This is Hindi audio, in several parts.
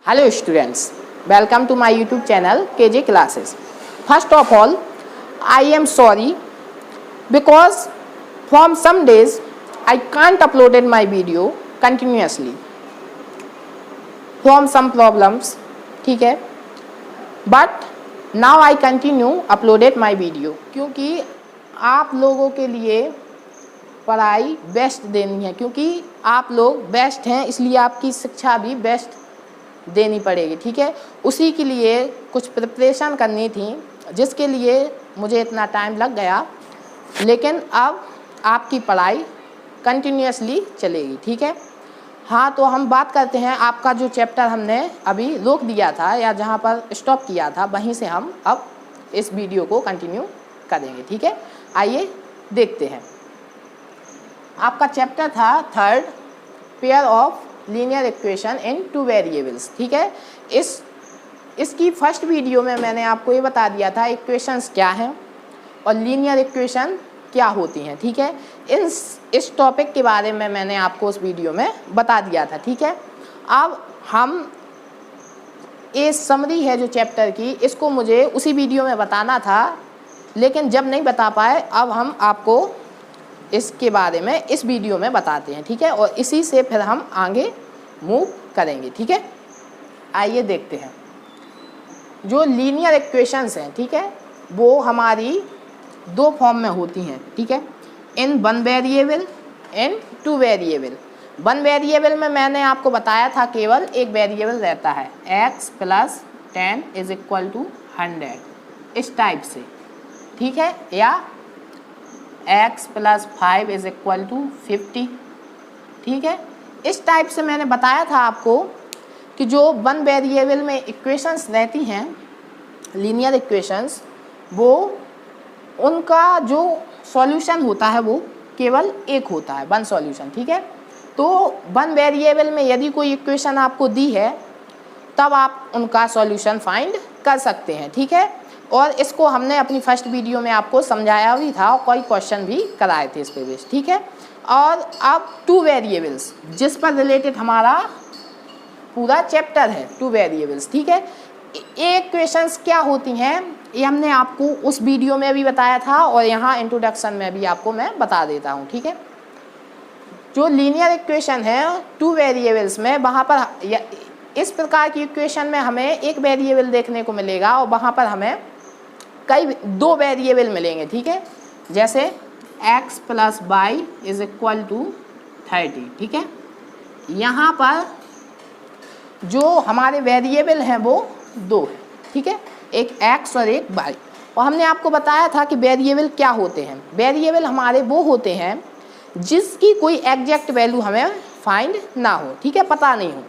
Hello students, welcome to my YouTube channel KJ Classes. First of all, I am sorry because from some days I can't upload my video continuously from some problems, ठीक है, but now I continue uploaded my video क्योंकि आप लोगों के लिए पढ़ाई बेस्ट देनी है, क्योंकि आप लोग बेस्ट हैं इसलिए आपकी शिक्षा भी बेस्ट देनी पड़ेगी, ठीक है। उसी के लिए कुछ प्रिपरेशन करनी थी जिसके लिए मुझे इतना टाइम लग गया, लेकिन अब आपकी पढ़ाई कंटिन्यूअसली चलेगी, ठीक है। हाँ, तो हम बात करते हैं आपका जो चैप्टर हमने अभी रोक दिया था या जहाँ पर स्टॉप किया था वहीं से हम अब इस वीडियो को कंटिन्यू करेंगे, ठीक है। आइए देखते हैं। आपका चैप्टर था third, pair of linear equation in two variables, ठीक है। इसकी फर्स्ट वीडियो में मैंने आपको ये बता दिया था इक्वेशंस क्या हैं और लीनियर इक्वेशन क्या होती हैं, ठीक है। इस टॉपिक के बारे में मैंने आपको उस वीडियो में बता दिया था, ठीक है। अब हम ये समरी है जो चैप्टर की, इसको मुझे उसी वीडियो में बताना था लेकिन जब नहीं बता पाए, अब हम आपको इसके बारे में इस वीडियो में बताते हैं, ठीक है। और इसी से फिर हम आगे मूव करेंगे, ठीक है। आइए देखते हैं। जो लीनियर इक्वेशंस हैं, ठीक है, वो हमारी दो फॉर्म में होती हैं, ठीक है। In one variable, in two variable. One variable में मैंने आपको बताया था केवल एक वेरिएबल रहता है, x + 10 = 100, इस टाइप से, ठीक है, या x + 5 = 50, ठीक है। इस टाइप से मैंने बताया था आपको कि जो वन वेरिएबल में इक्वेशंस रहती हैं, लीनियर इक्वेशंस, वो उनका जो सॉल्यूशन होता है वो केवल एक होता है, वन सॉल्यूशन, ठीक है। तो वन वेरिएबल में यदि कोई इक्वेशन आपको दी है तब आप उनका सॉल्यूशन फाइंड कर सकते हैं, ठीक है। और इसको हमने अपनी फर्स्ट वीडियो में आपको समझाया भी था और कोई क्वेश्चन भी कराए थे इस पे बेस, ठीक है। और अब टू वेरिएबल्स, जिस पर रिलेटेड हमारा पूरा चैप्टर है, टू वेरिएबल्स, ठीक है। ये इक्वेशंस क्या होती हैं ये हमने आपको उस वीडियो में भी बताया था और यहाँ इंट्रोडक्शन में भी आपको मैं बता देता हूँ, ठीक है। जो लीनियर इक्वेशन है टू वेरिएबल्स में, वहाँ पर इस प्रकार की इक्वेशन में हमें एक वेरिएबल देखने को मिलेगा और वहाँ पर हमें कई दो वेरिएबल मिलेंगे, ठीक है। जैसे x + y = 30, ठीक है। यहाँ पर जो हमारे वेरिएबल हैं वो दो हैं, ठीक है, एक x और एक y। और हमने आपको बताया था कि वेरिएबल क्या होते हैं। वेरिएबल हमारे वो होते हैं जिसकी कोई एग्जैक्ट वैल्यू हमें फाइंड ना हो, ठीक है, पता नहीं हो।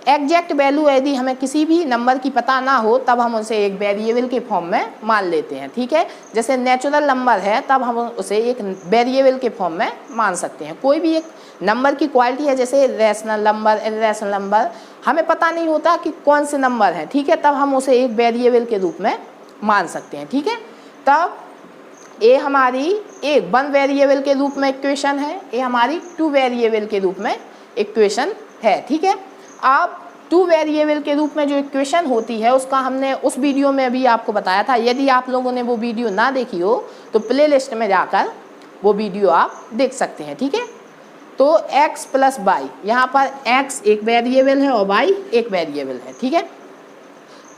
एग्जैक्ट वैल्यू यदि हमें किसी भी नंबर की पता ना हो तब हम उसे एक वेरिएबल के फॉर्म में मान लेते हैं, ठीक है। जैसे नेचुरल नंबर है तब हम उसे एक वेरिएबल के फॉर्म में मान सकते हैं। कोई भी एक नंबर की क्वालिटी है, जैसे रेशनल नंबर, इर्रेशनल नंबर, हमें पता नहीं होता कि कौन से नंबर है, ठीक है, तब हम उसे एक वेरिएबल के रूप में मान सकते हैं, ठीक है। तब ये हमारी एक वन वेरिएबल के रूप में इक्वेशन है, ये हमारी टू वेरिएबल के रूप में इक्वेशन है, ठीक है। अब टू वेरिएबल के रूप में जो इक्वेशन होती है उसका हमने उस वीडियो में भी आपको बताया था। यदि आप लोगों ने वो वीडियो ना देखी हो तो प्लेलिस्ट में जाकर वो वीडियो आप देख सकते हैं, ठीक है। तो x + y, यहाँ पर x एक वेरिएबल है और y एक वेरिएबल है, ठीक है।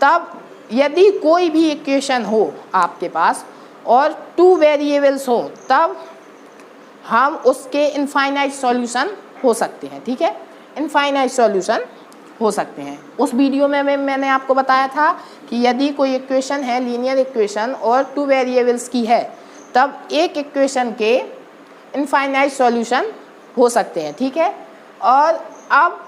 तब यदि कोई भी इक्वेशन हो आपके पास और टू वेरिएबल्स हो तब हम उसके इनफाइनाइट सॉल्यूशन हो सकते हैं, ठीक है, इनफाइनाइट सॉल्यूशन हो सकते हैं। उस वीडियो में मैंने आपको बताया था कि यदि कोई इक्वेशन है लीनियर इक्वेशन और टू वेरिएबल्स की है तब एक इक्वेशन के इनफाइनाइट सॉल्यूशन हो सकते हैं, ठीक है। और अब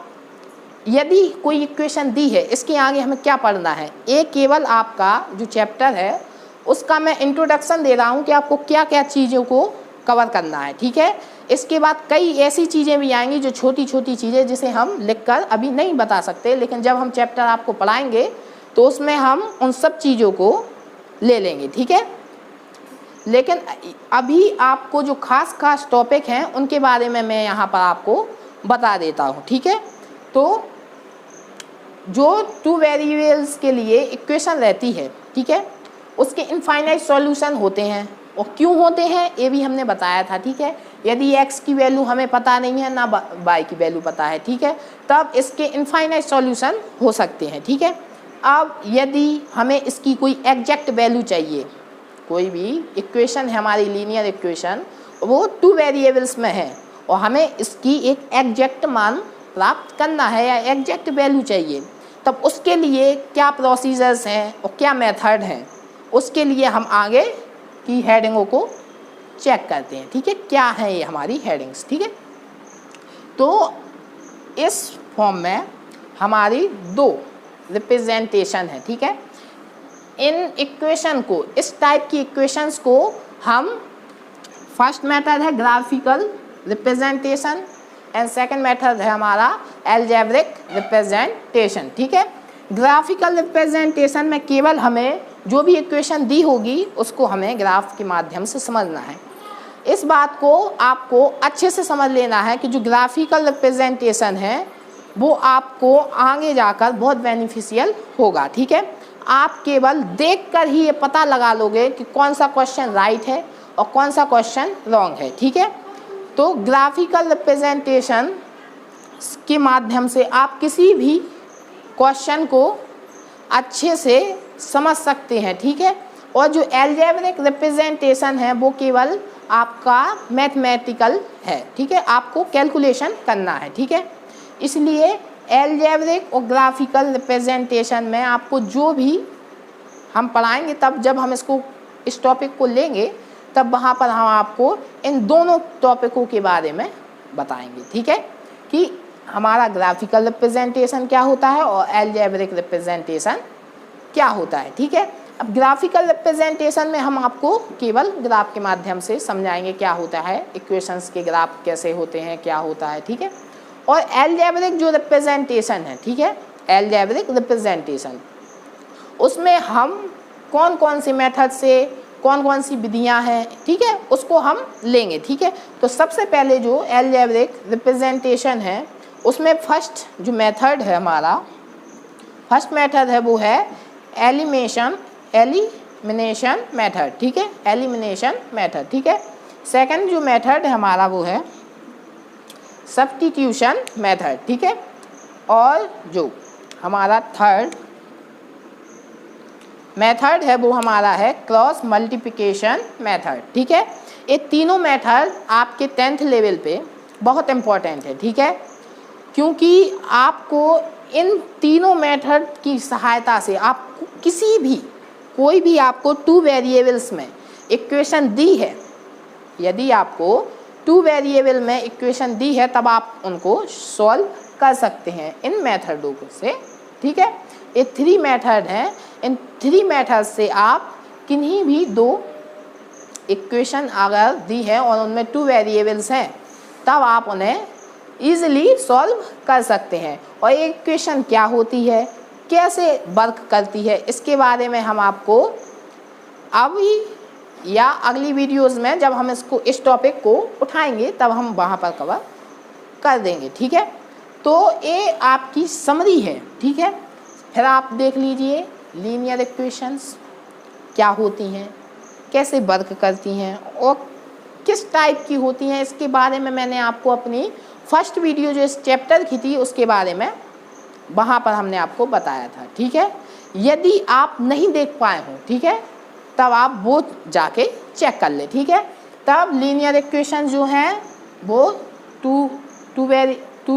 यदि कोई इक्वेशन दी है, इसके आगे हमें क्या पढ़ना है, ये केवल आपका जो चैप्टर है उसका मैं इंट्रोडक्शन दे रहा हूँ कि आपको क्या क्या चीज़ों को कवर करना है, ठीक है। इसके बाद कई ऐसी चीज़ें भी आएंगी जो छोटी छोटी चीज़ें जिसे हम लिखकर अभी नहीं बता सकते, लेकिन जब हम चैप्टर आपको पढ़ाएंगे तो उसमें हम उन सब चीज़ों को ले लेंगे, ठीक है। लेकिन अभी आपको जो खास टॉपिक हैं उनके बारे में मैं यहाँ पर आपको बता देता हूँ, ठीक है। तो जो 2 वेरिएबल्स के लिए इक्वेशन रहती है, ठीक है, उसके इनफाइनाइट सॉल्यूशन होते हैं। और क्यों होते हैं ये भी हमने बताया था, ठीक है। यदि x की वैल्यू हमें पता नहीं है ना y की वैल्यू पता है, ठीक है, तब इसके इनफाइनाइट सॉल्यूशन हो सकते हैं, ठीक है। अब यदि हमें इसकी कोई एग्जैक्ट वैल्यू चाहिए, कोई भी इक्वेशन है हमारी लीनियर इक्वेशन, वो 2 वेरिएबल्स में है और हमें इसकी एक एग्जैक्ट मान प्राप्त करना है या एग्जैक्ट वैल्यू चाहिए, तब उसके लिए क्या प्रोसीजर्स हैं और क्या मेथड हैं, उसके लिए हम आगे की हेडिंगों को चेक करते हैं, ठीक है। क्या है ये हमारी हेडिंग्स, ठीक है। तो इस फॉर्म में हमारी 2 रिप्रेजेंटेशन है, ठीक है। इन इक्वेशन को, इस टाइप की इक्वेशंस को हम, फर्स्ट मेथड है graphical representation and second method है हमारा अलजेब्रिक रिप्रेजेंटेशन, ठीक है। ग्राफिकल रिप्रेजेंटेशन में केवल हमें जो भी इक्वेशन दी होगी उसको हमें ग्राफ के माध्यम से समझना है। इस बात को आपको अच्छे से समझ लेना है कि जो ग्राफिकल रिप्रेजेंटेशन है वो आपको आगे जाकर बहुत बेनिफिशियल होगा, ठीक है। आप केवल देखकर ही ये पता लगा लोगे कि कौन सा क्वेश्चन राइट है और कौन सा क्वेश्चन रॉन्ग है, ठीक है। तो ग्राफिकल रिप्रेजेंटेशन के माध्यम से आप किसी भी क्वेश्चन को अच्छे से समझ सकते हैं, ठीक है। और जो अलजेब्रिक रिप्रेजेंटेशन है वो केवल आपका मैथमेटिकल है, ठीक है, आपको कैलकुलेशन करना है, ठीक है। इसलिए अलजेब्रिक और ग्राफिकल रिप्रेजेंटेशन में आपको जो भी हम पढ़ाएंगे, तब जब हम इसको, इस टॉपिक को लेंगे, तब वहाँ पर हम आपको इन दोनों टॉपिकों के बारे में बताएंगे, ठीक है, कि हमारा ग्राफिकल रिप्रेजेंटेशन क्या होता है और अलजेब्रिक रिप्रेजेंटेशन क्या होता है, ठीक है। अब ग्राफिकल रिप्रेजेंटेशन में हम आपको केवल ग्राफ के माध्यम से समझाएंगे क्या होता है, इक्वेशंस के ग्राफ कैसे होते हैं, क्या होता है, ठीक है। और अलजेब्रिक जो रिप्रेजेंटेशन है, ठीक है, अलजेब्रिक रिप्रेजेंटेशन, उसमें हम कौन कौन सी मेथड से, कौन कौन सी विधियां हैं, ठीक है, उसको हम लेंगे, ठीक है। तो सबसे पहले जो अलजेब्रिक रिप्रेजेंटेशन है उसमें फर्स्ट जो मेथड है हमारा, फर्स्ट मेथड है वो है एलिमिनेशन मेथड, ठीक है, एलिमिनेशन मेथड, ठीक है। सेकंड जो मेथड है हमारा वो है सब्स्टिट्यूशन मेथड, ठीक है। और जो हमारा थर्ड मेथड है वो हमारा है क्रॉस मल्टीप्लिकेशन मेथड, ठीक है। ये तीनों मेथड आपके 10th लेवल पे बहुत इम्पॉर्टेंट है, ठीक है, क्योंकि आपको इन तीनों मेथड की सहायता से आपको किसी भी, कोई भी आपको 2 वेरिएबल्स में इक्वेशन दी है, यदि आपको 2 वेरिएबल में इक्वेशन दी है तब आप उनको सॉल्व कर सकते हैं इन मेथडों से, ठीक है। ये 3 मेथड हैं, इन 3 मेथड से आप किन्हीं भी 2 इक्वेशन अगर दी है और उनमें 2 वेरिएबल्स हैं तब आप उन्हें ईजिली सॉल्व कर सकते हैं। और ये इक्वेशन क्या होती है, कैसे वर्क करती है, इसके बारे में हम आपको अभी या अगली वीडियोस में जब हम इसको, इस टॉपिक को उठाएंगे तब हम वहाँ पर कवर कर देंगे, ठीक है। तो ये आपकी समरी है, ठीक है। फिर आप देख लीजिए लीनियर इक्वेशंस क्या होती हैं, कैसे वर्क करती हैं और किस टाइप की होती हैं, इसके बारे में मैंने आपको अपनी फर्स्ट वीडियो जो इस चैप्टर की थी उसके बारे में वहाँ पर हमने आपको बताया था, ठीक है। यदि आप नहीं देख पाए हो, ठीक है, तब आप वो जाके चेक कर ले, ठीक है। तब लीनियर इक्वेशन जो हैं वो टू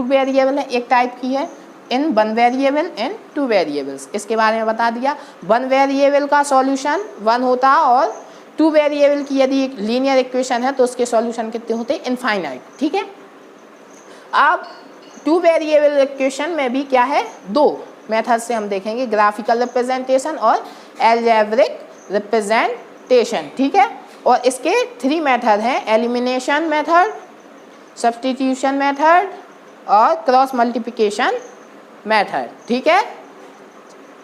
वेरिएबल है, एक टाइप की है, इन 1 वेरिएबल एंड 2 वेरिएबल्स, इसके बारे में बता दिया। 1 वेरिएबल का सॉल्यूशन 1 होता और 2 वेरिएबल की यदि एक लीनियर इक्वेशन है तो उसके सॉल्यूशन कितने होते हैं, इनफाइनाइट, ठीक है। अब 2 वेरिएबल इक्वेशन में भी क्या है, 2 मेथड से हम देखेंगे, ग्राफिकल रिप्रेजेंटेशन और अलजेब्रिक रिप्रेजेंटेशन, ठीक है। और इसके 3 मेथड हैं, एलिमिनेशन मेथड, सब्स्टिट्यूशन मेथड और क्रॉस मल्टीप्लिकेशन मेथड, ठीक है,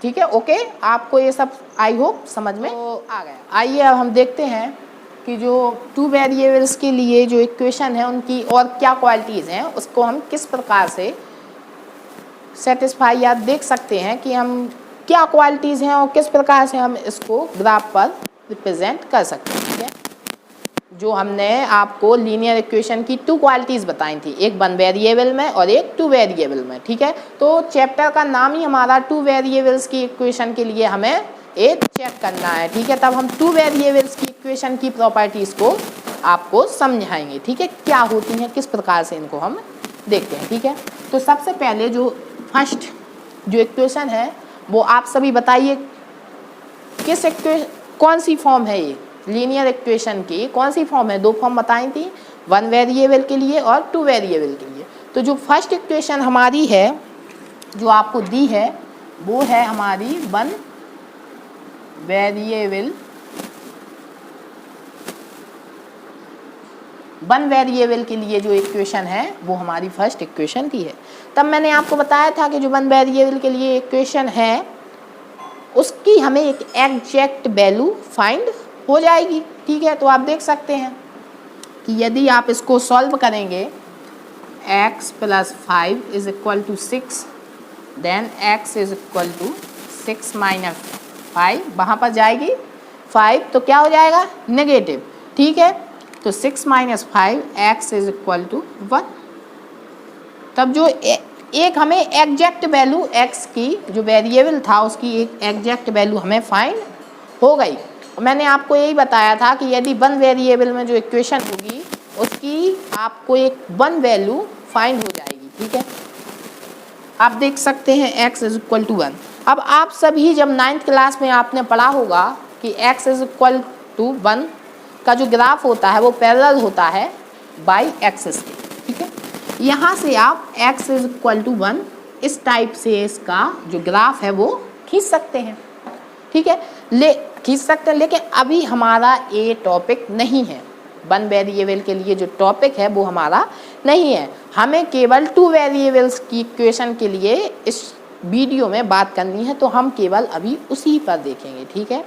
ठीक है, ओके। आपको ये सब आई होप समझ में आ गया। आइए अब हम देखते हैं कि जो 2 वेरिएबल्स के लिए जो इक्वेशन है उनकी और क्या क्वालिटीज़ हैं, उसको हम किस प्रकार से सेटिस्फाई आप देख सकते हैं कि हम क्या क्वालिटीज़ हैं और किस प्रकार से हम इसको ग्राफ पर रिप्रेजेंट कर सकते हैं। ठीक है, जो हमने आपको लीनियर इक्वेशन की 2 क्वालिटीज़ बताई थी, एक 1 वेरिएबल में और एक 2 वेरिएबल में। ठीक है, तो चैप्टर का नाम ही हमारा 2 वेरिएबल्स की इक्वेशन के लिए हमें एक चेक करना है। ठीक है, तब हम 2 वेरिएबल्स की इक्वेशन की प्रॉपर्टीज़ को आपको समझाएंगे। ठीक है, क्या होती हैं, किस प्रकार से इनको हम देखते हैं। ठीक है, तो सबसे पहले जो फर्स्ट जो इक्वेशन है वो आप सभी बताइए किस कौन सी फॉर्म है ये लीनियर इक्वेशन की, कौन सी फॉर्म है। 2 फॉर्म बताई थी, 1 वेरिएबल के लिए और 2 वेरिएबल के लिए। तो जो फर्स्ट इक्वेशन हमारी है जो आपको दी है वो है हमारी 1 वेरिएबल के लिए जो इक्वेशन है वो हमारी फर्स्ट इक्वेशन की है। तब मैंने आपको बताया था कि जो 1 वेरिएबल के लिए इक्वेशन है उसकी हमें एक एग्जैक्ट वैल्यू फाइंड हो जाएगी। ठीक है, तो आप देख सकते हैं कि यदि आप इसको सॉल्व करेंगे x + 5 = 6, देन x = 6 - 5, वहाँ पर जाएगी 5 तो क्या हो जाएगा नेगेटिव। ठीक है, तो 6 - 5 x = 1। तब जो एक हमें एग्जैक्ट वैल्यू x की जो वेरिएबल था उसकी एक एग्जैक्ट वैल्यू हमें फाइंड हो गई। मैंने आपको यही बताया था कि यदि 1 वेरिएबल में जो इक्वेशन होगी उसकी आपको एक 1 वैल्यू फाइंड हो जाएगी। ठीक है, आप देख सकते हैं x = 1। अब आप सभी जब 9th क्लास में आपने पढ़ा होगा कि x = 1 का जो ग्राफ होता है वो पैरेलल होता है बाई एक्सिस के। ठीक है, यहाँ से आप x = 1 इस टाइप से इसका जो ग्राफ है वो खींच सकते हैं। ठीक है, खींच सकते हैं, लेकिन अभी हमारा ये टॉपिक नहीं है। 1 वेरिएबल के लिए जो टॉपिक है वो हमारा नहीं है। हमें केवल 2 वेरिएबल्स की इक्वेशन के लिए इस वीडियो में बात करनी है, तो हम केवल अभी उसी पर देखेंगे। ठीक है,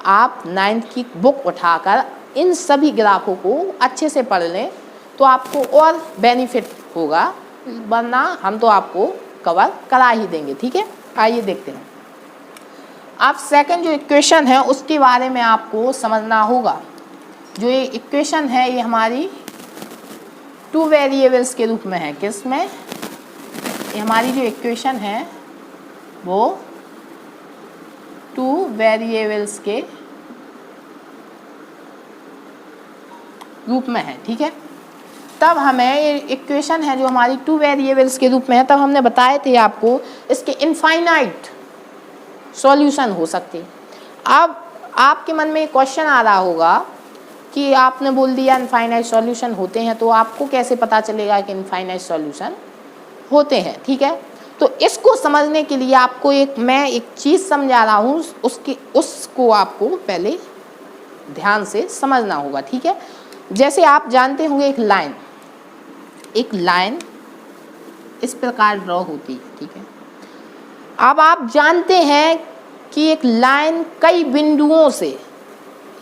आप 9th की बुक उठाकर इन सभी ग्राफों को अच्छे से पढ़ लें तो आपको और बेनिफिट होगा, वरना हम तो आपको कवर करा ही देंगे। ठीक है, आइए देखते हैं। अब सेकंड जो इक्वेशन है उसके बारे में आपको समझना होगा। जो ये इक्वेशन है ये हमारी 2 वेरिएबल्स के रूप में है। किस में? ये हमारी जो इक्वेशन है वो 2 वेरिएबल्स के रूप में है। ठीक है, तब हमें ये इक्वेशन है जो हमारी 2 वेरिएबल्स के रूप में है, तब हमने बताए थे आपको इसके इनफाइनाइट सॉल्यूशन हो सकते। अब आपके मन में एक क्वेश्चन आ रहा होगा कि आपने बोल दिया इनफाइनाइट सॉल्यूशन होते हैं, तो आपको कैसे पता चलेगा कि इनफाइनाइट सॉल्यूशन होते हैं। ठीक है, तो इसको समझने के लिए आपको मैं एक चीज़ समझा रहा हूँ, उसको आपको पहले ध्यान से समझना होगा। ठीक है, जैसे आप जानते होंगे एक लाइन इस प्रकार ड्रॉ होती है। ठीक है, अब आप जानते हैं कि एक लाइन कई बिंदुओं से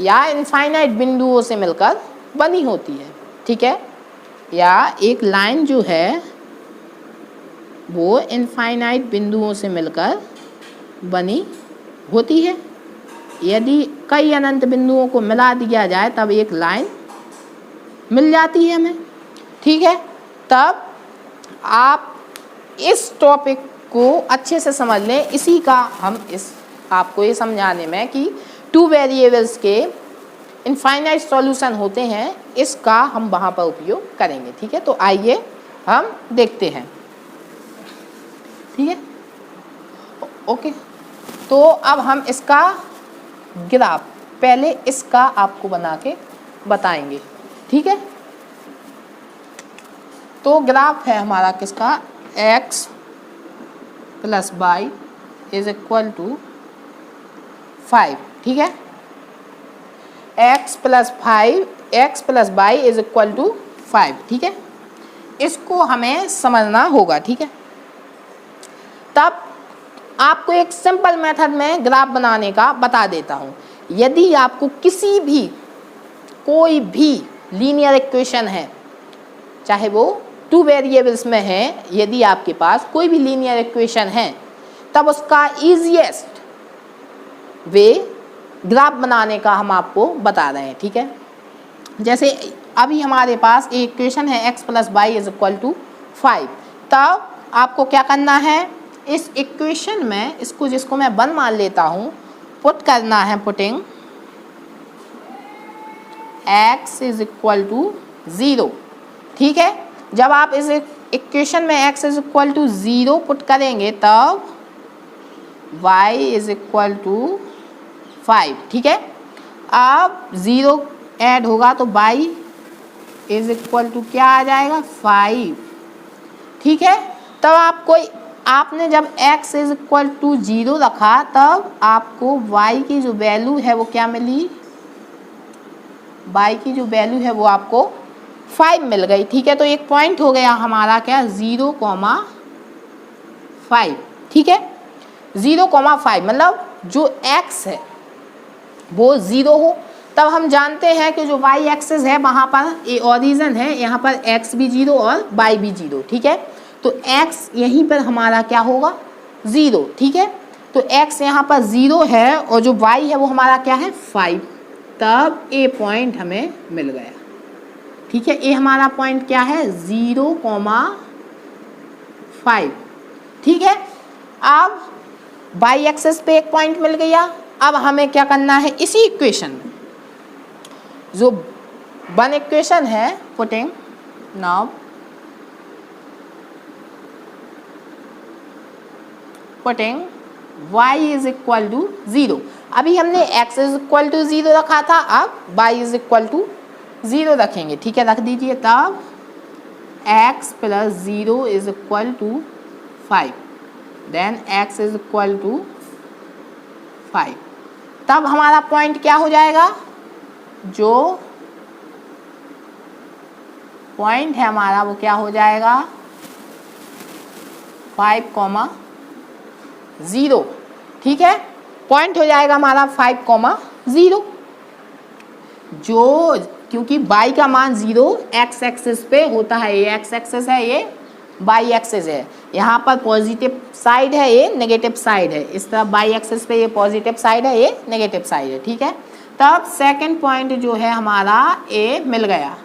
या इनफाइनाइट बिंदुओं से मिलकर बनी होती है। ठीक है, या एक लाइन जो है वो इनफाइनाइट बिंदुओं से मिलकर बनी होती है। यदि कई अनंत बिंदुओं को मिला दिया जाए तब एक लाइन मिल जाती है हमें। ठीक है, तब आप इस टॉपिक को अच्छे से समझ लें। इसी का हम आपको ये समझाने में कि 2 वेरिएबल्स के इनफाइनाइट सॉल्यूशन होते हैं, इसका हम वहाँ पर उपयोग करेंगे। ठीक है, तो आइए हम देखते हैं। ठीक है, ओके, तो अब हम इसका ग्राफ पहले इसका आपको बना के बताएंगे। ठीक है, तो ग्राफ है हमारा किसका, x + y = 5। ठीक है, x + y = 5। ठीक है, इसको हमें समझना होगा। ठीक है, तब आपको एक सिंपल मेथड में ग्राफ बनाने का बता देता हूँ। यदि आपको कोई भी लीनियर इक्वेशन है, चाहे वो टू वेरिएबल्स में है, यदि आपके पास कोई भी लीनियर इक्वेशन है, तब उसका ईजीएस्ट वे ग्राफ बनाने का हम आपको बता रहे हैं, ठीक है। जैसे अभी हमारे पास एक इक्वेशन है x + y = 5, तब आपको क्या करना है, इस इक्वेशन में इसको, जिसको मैं 1 मान लेता हूँ, पुट करना है, पुटिंग x = 0, ठीक है। जब आप इस इक्वेशन में x = 0 पुट करेंगे तब y = 5, ठीक है। अब 0 ऐड होगा तो y = क्या आ जाएगा, 5, ठीक है। तब आपने जब x = 0 रखा, तब आपको y की जो वैल्यू है वो क्या मिली, y की जो वैल्यू है वो आपको 5 मिल गई, ठीक है। तो एक पॉइंट हो गया हमारा क्या, 0,5, ठीक है। 0,5 मतलब जो x है वो 0 हो, तब हम जानते हैं कि जो y एक्सिस है वहाँ पर ये ओरिजिन है, यहाँ पर x भी 0 और y भी 0, ठीक है। तो x यहीं पर हमारा क्या होगा, 0, ठीक है। तो x यहाँ पर 0 है और जो y है वो हमारा क्या है, 5, तब ए पॉइंट हमें मिल गया, ठीक है। ये हमारा पॉइंट क्या है, 0,5, ठीक है। अब y एक्सिस पे एक पॉइंट मिल गया। अब हमें क्या करना है, इसी इक्वेशन में जो 1 इक्वेशन है, पुटिंग नाउ पुटिंग y = 0। अभी हमने x = 0 रखा था, अब y = 0 रखेंगे, ठीक है, रख दीजिए। तब x + 0 = 5, देन x = 5, तब हमारा पॉइंट क्या हो जाएगा, जो पॉइंट है हमारा वो क्या हो जाएगा, 5,0, ठीक है। पॉइंट हो जाएगा हमारा 5,0, जो क्योंकि y का मान 0 x एक्सिस पे होता है, ये x एक्सिस है, ये y एक्सिस है, यहाँ पर पॉजिटिव साइड है, ये नेगेटिव साइड है, इस तरफ y एक्सिस पे ये पॉजिटिव साइड है, ये नेगेटिव साइड है, ठीक है। तब सेकंड पॉइंट जो है हमारा ए मिल गया,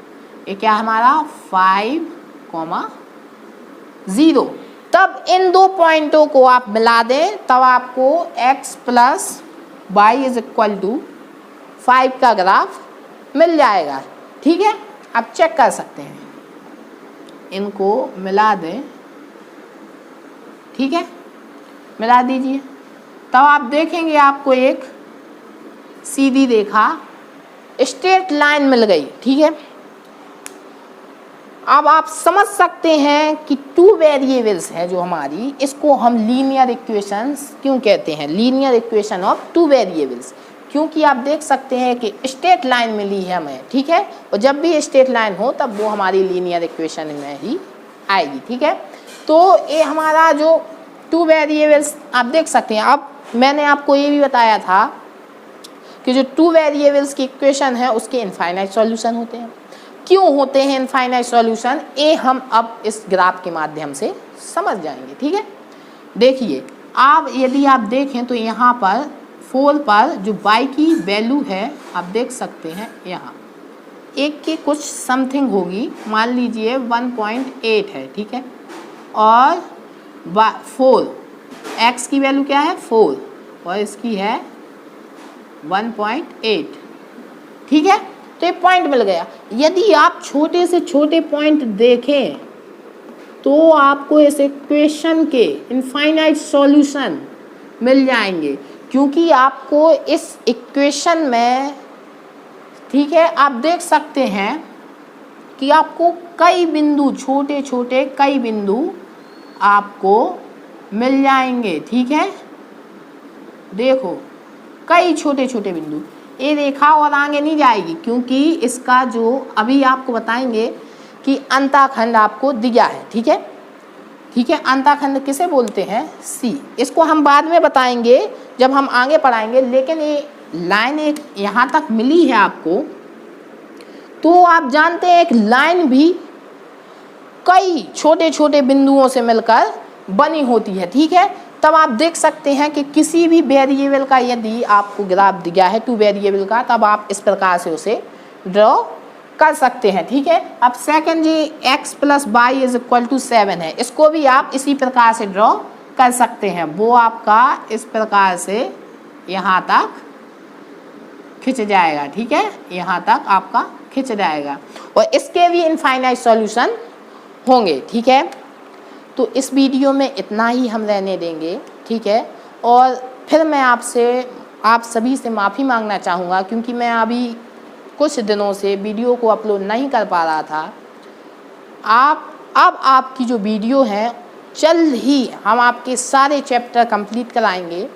ये क्या हमारा 5,0। तब इन दो पॉइंटों को आप मिला दें, तब आपको x + y = 5 का ग्राफ मिल जाएगा, ठीक है। आप चेक कर सकते हैं, इनको मिला दें, ठीक है, मिला दीजिए। तब आप देखेंगे आपको एक सीधी रेखा, स्ट्रेट लाइन मिल गई, ठीक है। अब आप समझ सकते हैं कि 2 वेरिएबल्स है जो हमारी, इसको हम लीनियर इक्वेशंस क्यों कहते हैं, लीनियर इक्वेशन ऑफ 2 वेरिएबल्स, क्योंकि आप देख सकते हैं कि स्ट्रेट लाइन मिली है हमें, ठीक है। और जब भी स्ट्रेट लाइन हो तब वो हमारी लीनियर इक्वेशन में ही आएगी, ठीक है। तो ये हमारा जो 2 वेरिएबल्स आप देख सकते हैं। अब मैंने आपको ये भी बताया था कि जो 2 वेरिएबल्स की इक्वेशन है उसके इनफाइनाइट सॉल्यूशन होते हैं। क्यों होते हैं इनफाइनाइट सॉल्यूशन, ये हम अब इस ग्राफ के माध्यम से समझ जाएंगे, ठीक है। देखिए, आप यदि आप देखें तो यहाँ पर 4 पर जो y की वैल्यू है आप देख सकते हैं, यहाँ एक की कुछ समथिंग होगी, मान लीजिए 1.8 है, ठीक है। और 4 x की वैल्यू क्या है, 4, और इसकी है 1.8, ठीक है। तो ये पॉइंट मिल गया। यदि आप छोटे से छोटे पॉइंट देखें तो आपको इस इक्वेशन के इनफाइनाइट सॉल्यूशन मिल जाएंगे, क्योंकि आपको इस इक्वेशन में, ठीक है, आप देख सकते हैं कि आपको कई बिंदु, छोटे छोटे कई बिंदु आपको मिल जाएंगे, ठीक है। देखो, कई छोटे छोटे बिंदु, ये रेखा और आगे नहीं जाएगी, क्योंकि इसका जो अभी आपको बताएंगे कि अंतःखंड आपको दिया है, ठीक है, ठीक है। अंतःखंड किसे बोलते हैं, सी, इसको हम बाद में बताएंगे जब हम आगे पढ़ाएंगे। लेकिन ये लाइन एक यहाँ तक मिली है आपको, तो आप जानते हैं एक लाइन भी कई छोटे छोटे बिंदुओं से मिलकर बनी होती है, ठीक है। तब आप देख सकते हैं कि किसी भी वेरिएबल का यदि आपको ग्राफ दिया है 2 वेरिएबल का, तब आप इस प्रकार से उसे ड्रॉ कर सकते हैं, ठीक है। अब सेकंड जी x + y = 7 है, इसको भी आप इसी प्रकार से ड्रॉ कर सकते हैं। वो आपका इस प्रकार से यहाँ तक खिंच जाएगा, ठीक है, यहाँ तक आपका खिंच जाएगा और इसके भी इनफाइनाइट सॉल्यूशन होंगे, ठीक है। तो इस वीडियो में इतना ही हम रहने देंगे, ठीक है। और फिर मैं आप सभी से माफ़ी मांगना चाहूँगा क्योंकि मैं अभी कुछ दिनों से वीडियो को अपलोड नहीं कर पा रहा था। अब आपकी जो वीडियो है जल्द ही हम आपके सारे चैप्टर कंप्लीट कराएंगे,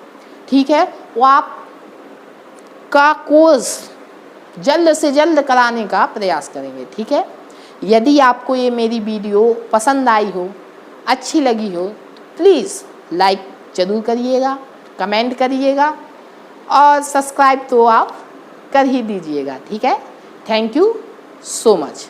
ठीक है। वो आपका कोर्स जल्द से जल्द कराने का प्रयास करेंगे, ठीक है। यदि आपको ये मेरी वीडियो पसंद आई हो, अच्छी लगी हो, प्लीज़ लाइक ज़रूर करिएगा, कमेंट करिएगा और सब्सक्राइब तो आप कर ही दीजिएगा, ठीक है। Thank you so much.